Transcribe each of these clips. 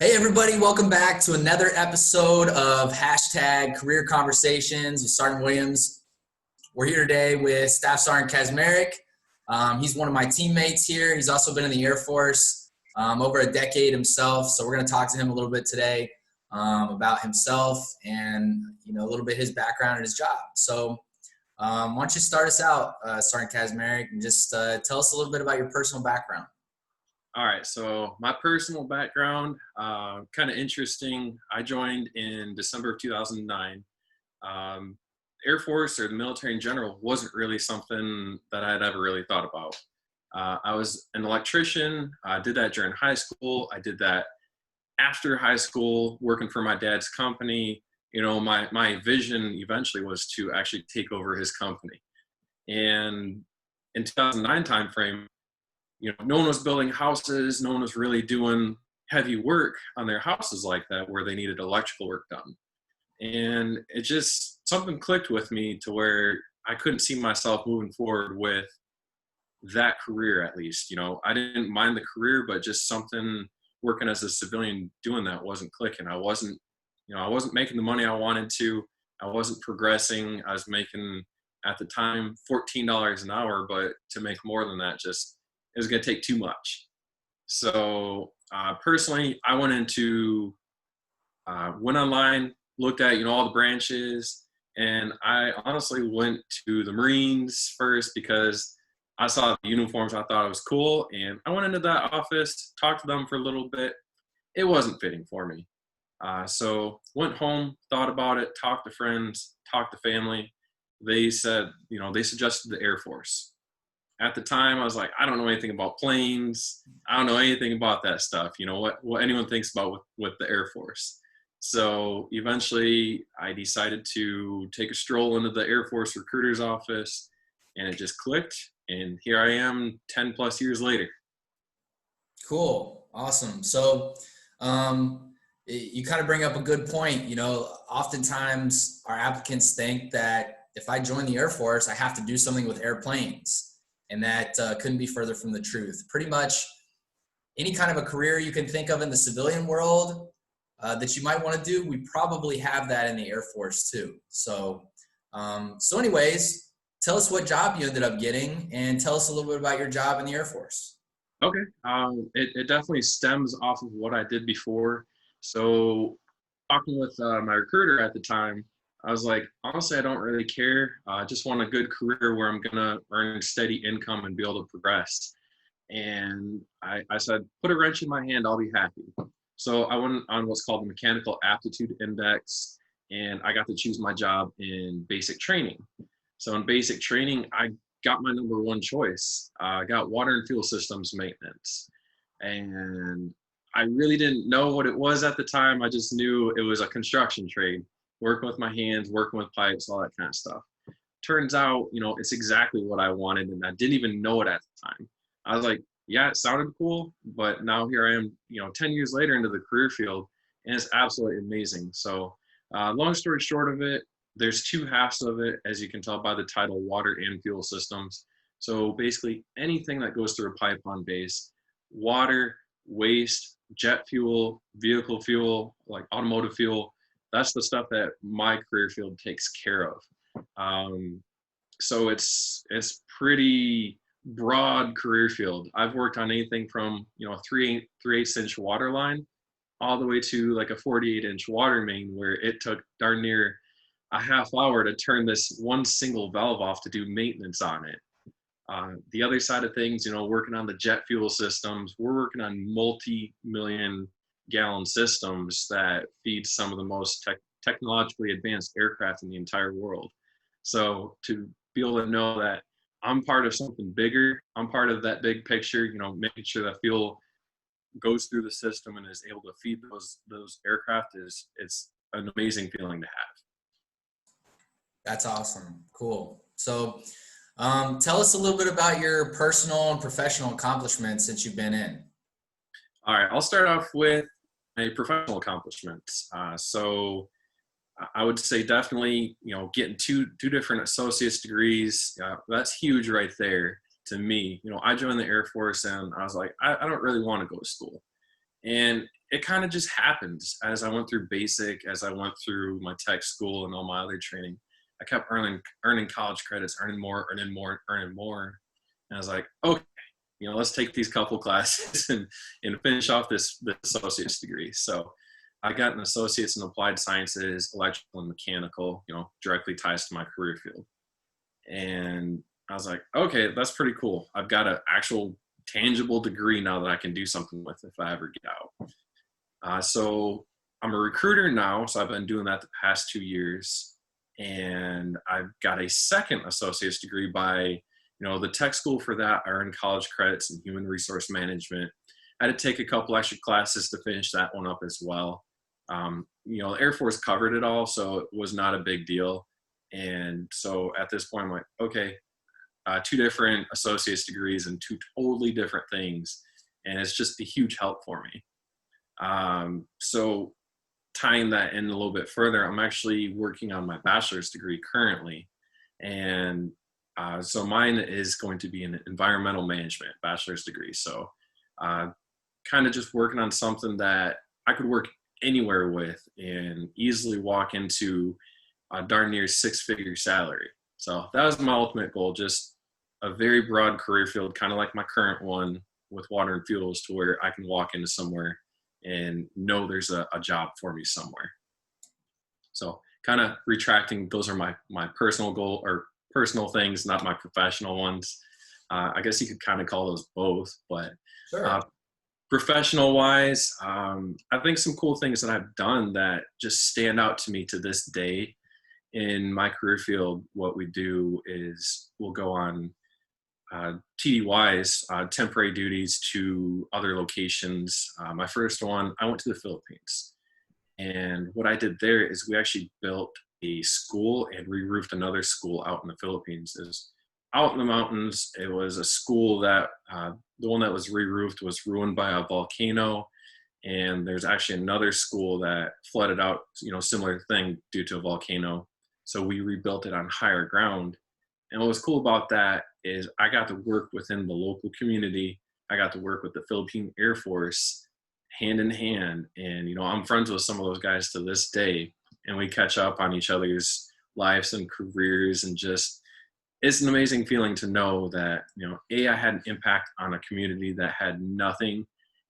Hey everybody, welcome back to another episode of Hashtag Career Conversations with Sergeant Williams. We're here today with Staff Sergeant Kazmarek. He's one of my teammates here. He's also been in the Air Force over a decade himself. So we're going to talk to him a little bit today about himself and a little bit his background and his job. So why don't you start us out, Sergeant Kazmarek, and just tell us a little bit about your personal background. All right, so my personal background, kind of interesting. I joined in December of 2009. Air Force or the military in general wasn't really something that I had ever really thought about. I was an electrician. I did that during high school. I did that after high school, working for my dad's company. My vision eventually was to actually take over his company. And in 2009 timeframe, no one was building houses. No one was really doing heavy work on their houses like that where they needed electrical work done. And it just, something clicked with me to where I couldn't see myself moving forward with that career, at least. I didn't mind the career, but just something working as a civilian doing that wasn't clicking. I wasn't making the money I wanted to. I wasn't progressing. I was making, at the time, $14 an hour, but to make more than that, it was going to take too much. So personally, I went online, looked at, all the branches, and I honestly went to the Marines first because I saw the uniforms. I thought it was cool. And I went into that office, talked to them for a little bit. It wasn't fitting for me. So went home, thought about it, talked to friends, talked to family. They said, they suggested the Air Force. At the time, I was like, I don't know anything about planes. I don't know anything about that stuff. What anyone thinks about with the Air Force. So eventually, I decided to take a stroll into the Air Force recruiter's office, and it just clicked. And here I am 10 plus years later. Cool. Awesome. So you kind of bring up a good point. Oftentimes our applicants think that if I join the Air Force, I have to do something with airplanes. And that couldn't be further from the truth. Pretty much any kind of a career you can think of in the civilian world that you might want to do, we probably have that in the Air Force too. So anyways, tell us what job you ended up getting and tell us a little bit about your job in the Air Force. Okay. It definitely stems off of what I did before. So talking with my recruiter at the time, I was like, honestly, I don't really care. I just want a good career where I'm going to earn steady income and be able to progress. And I said, put a wrench in my hand, I'll be happy. So I went on what's called the Mechanical Aptitude Index, and I got to choose my job in basic training. So in basic training, I got my number one choice. I got water and fuel systems maintenance. And I really didn't know what it was at the time. I just knew it was a construction trade. Working with my hands, working with pipes, all that kind of stuff. Turns out, it's exactly what I wanted, and I didn't even know it at the time. I was like, yeah, it sounded cool, but now here I am, 10 years later into the career field, and it's absolutely amazing. So long story short of it, there's two halves of it, as you can tell by the title, water and fuel systems. So basically anything that goes through a pipeline base, water, waste, jet fuel, vehicle fuel, like automotive fuel, that's the stuff that my career field takes care of. So it's pretty broad career field. I've worked on anything from, 3/8 water line all the way to like a 48-inch water main where it took darn near a half hour to turn this one single valve off to do maintenance on it. The other side of things, working on the jet fuel systems, we're working on multi-million gallon systems that feed some of the most technologically advanced aircraft in the entire world. So to be able to know that I'm part of something bigger, I'm part of that big picture, making sure that fuel goes through the system and is able to feed those aircraft it's an amazing feeling to have. That's awesome. Cool. So tell us a little bit about your personal and professional accomplishments since you've been in. All right, I'll start off with a professional accomplishments. So I would say definitely, getting two different associate's degrees, that's huge right there to me. I joined the Air Force and I was like, I don't really want to go to school. And it kind of just happens as I went through basic, as I went through my tech school and all my other training. I kept earning college credits, earning more, earning more, earning more. And I was like, okay, let's take these couple classes and finish off this associate's degree. So I got an associate's in applied sciences, electrical and mechanical, directly ties to my career field. And I was like, okay, that's pretty cool. I've got an actual tangible degree now that I can do something with if I ever get out. So I'm a recruiter now. So I've been doing that the past 2 years. And I've got a second associate's degree by, the tech school for that. I earned college credits in human resource management. I had to take a couple extra classes to finish that one up as well. The Air Force covered it all, so it was not a big deal. And so at this point, I'm like, okay, 2 different associate's degrees and 2 totally different things. And it's just a huge help for me. So tying that in a little bit further, I'm actually working on my bachelor's degree currently. And so mine is going to be an environmental management bachelor's degree. So kind of just working on something that I could work anywhere with and easily walk into a darn near 6-figure salary. So that was my ultimate goal, just a very broad career field, kind of like my current one with water and fuels, to where I can walk into somewhere and know there's a job for me somewhere. So kind of retracting, those are my personal goal or personal things, not my professional ones. I guess you could kind of call those both, but Sure. Professional wise, I think some cool things that I've done that just stand out to me to this day in my career field. What we do is we'll go on TDYs, temporary duties to other locations. My first one, I went to the Philippines. And what I did there is we actually built a school and re-roofed another school out in the Philippines. It was out in the mountains. It was a school that the one that was re-roofed was ruined by a volcano. And there's actually another school that flooded out, similar thing due to a volcano. So we rebuilt it on higher ground. And what was cool about that is I got to work within the local community. I got to work with the Philippine Air Force hand in hand. And, I'm friends with some of those guys to this day. And we catch up on each other's lives and careers, and just, it's an amazing feeling to know that, A, I had an impact on a community that had nothing,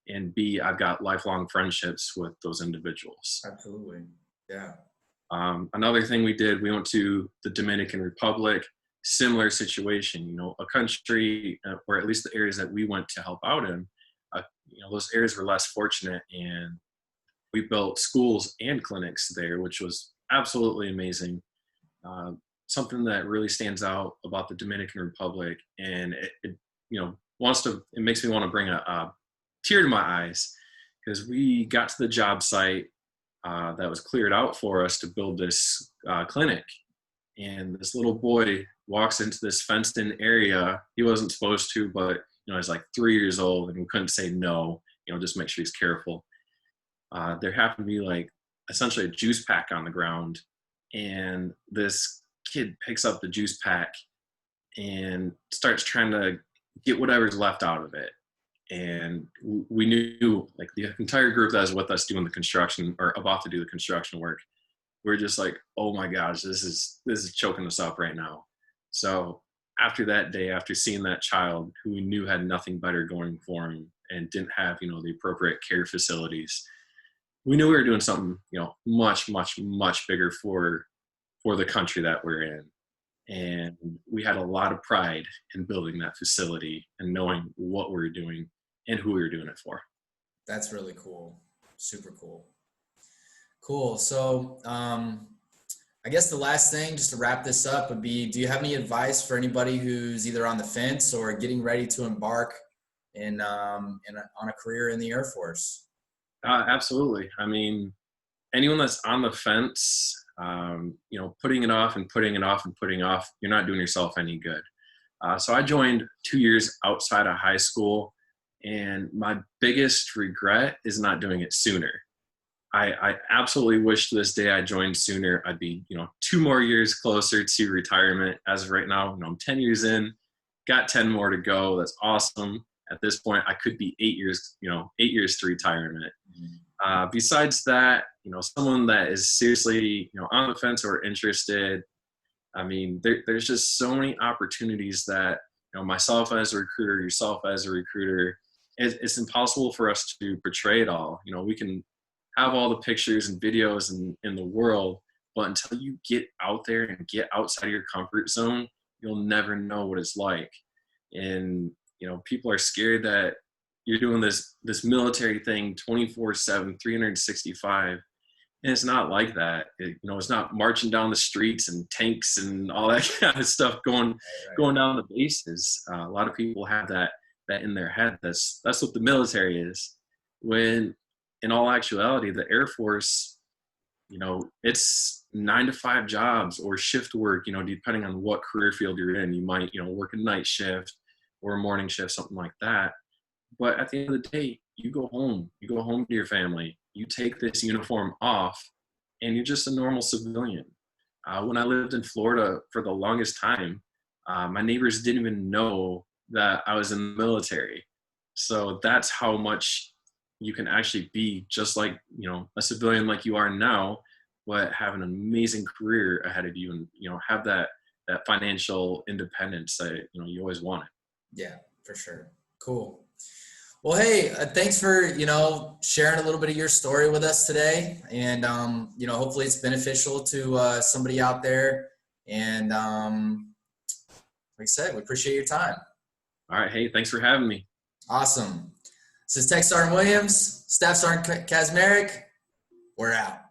and B, I've got lifelong friendships with those individuals. Absolutely. Yeah. Another thing we did, we went to the Dominican Republic, similar situation, a country, or at least the areas that we went to help out in, those areas were less fortunate, and we built schools and clinics there, which was absolutely amazing. Something that really stands out about the Dominican Republic, and it makes me want to bring a tear to my eyes, because we got to the job site that was cleared out for us to build this clinic, and this little boy walks into this fenced-in area. He wasn't supposed to, but he's like 3 years old, and we couldn't say no. Just make sure he's careful. There happened to be like essentially a juice pack on the ground, and this kid picks up the juice pack and starts trying to get whatever's left out of it. And we knew, like, the entire group that was with us doing the construction, or about to do the construction work, we're just like, oh my gosh, this is choking us up right now. So after that day, after seeing that child who we knew had nothing better going for him and didn't have, the appropriate care facilities, we knew we were doing something, much, much, much bigger for the country that we're in. And we had a lot of pride in building that facility and knowing what we were doing and who we were doing it for. That's really cool. Super cool. Cool. So I guess the last thing, just to wrap this up, would be, do you have any advice for anybody who's either on the fence or getting ready to embark on a career in the Air Force? Absolutely. I mean, anyone that's on the fence, putting it off and putting it off and putting it off, you're not doing yourself any good. So I joined 2 years outside of high school, and my biggest regret is not doing it sooner. I absolutely wish to this day I joined sooner. I'd be, 2 more years closer to retirement. As of right now, I'm 10 years in, got 10 more to go. That's awesome. At this point, I could be 8 years, 8 years to retirement. Besides that, someone that is seriously, on the fence or interested, I mean, there's just so many opportunities that, myself as a recruiter, yourself as a recruiter, it's impossible for us to portray it all. We can have all the pictures and videos in the world, but until you get out there and get outside of your comfort zone, you'll never know what it's like. And, people are scared that you're doing this military thing 24/7, 365. And it's not like that. It's not marching down the streets and tanks and all that kind of stuff going down the bases. A lot of people have that in their head. That's what the military is. When in all actuality, the Air Force, it's 9 to 5 jobs or shift work. Depending on what career field you're in, you might work a night shift or a morning shift, something like that. But at the end of the day, you go home to your family, you take this uniform off, and you're just a normal civilian. When I lived in Florida for the longest time, my neighbors didn't even know that I was in the military. So that's how much you can actually be just like, a civilian like you are now, but have an amazing career ahead of you and, have that financial independence that, you always wanted. Yeah, for sure. Cool. Well, hey, thanks for, sharing a little bit of your story with us today. And, hopefully it's beneficial to somebody out there. And like I said, we appreciate your time. All right. Hey, thanks for having me. Awesome. This is Tech Sergeant Williams, Staff Sergeant Kazmarek. We're out.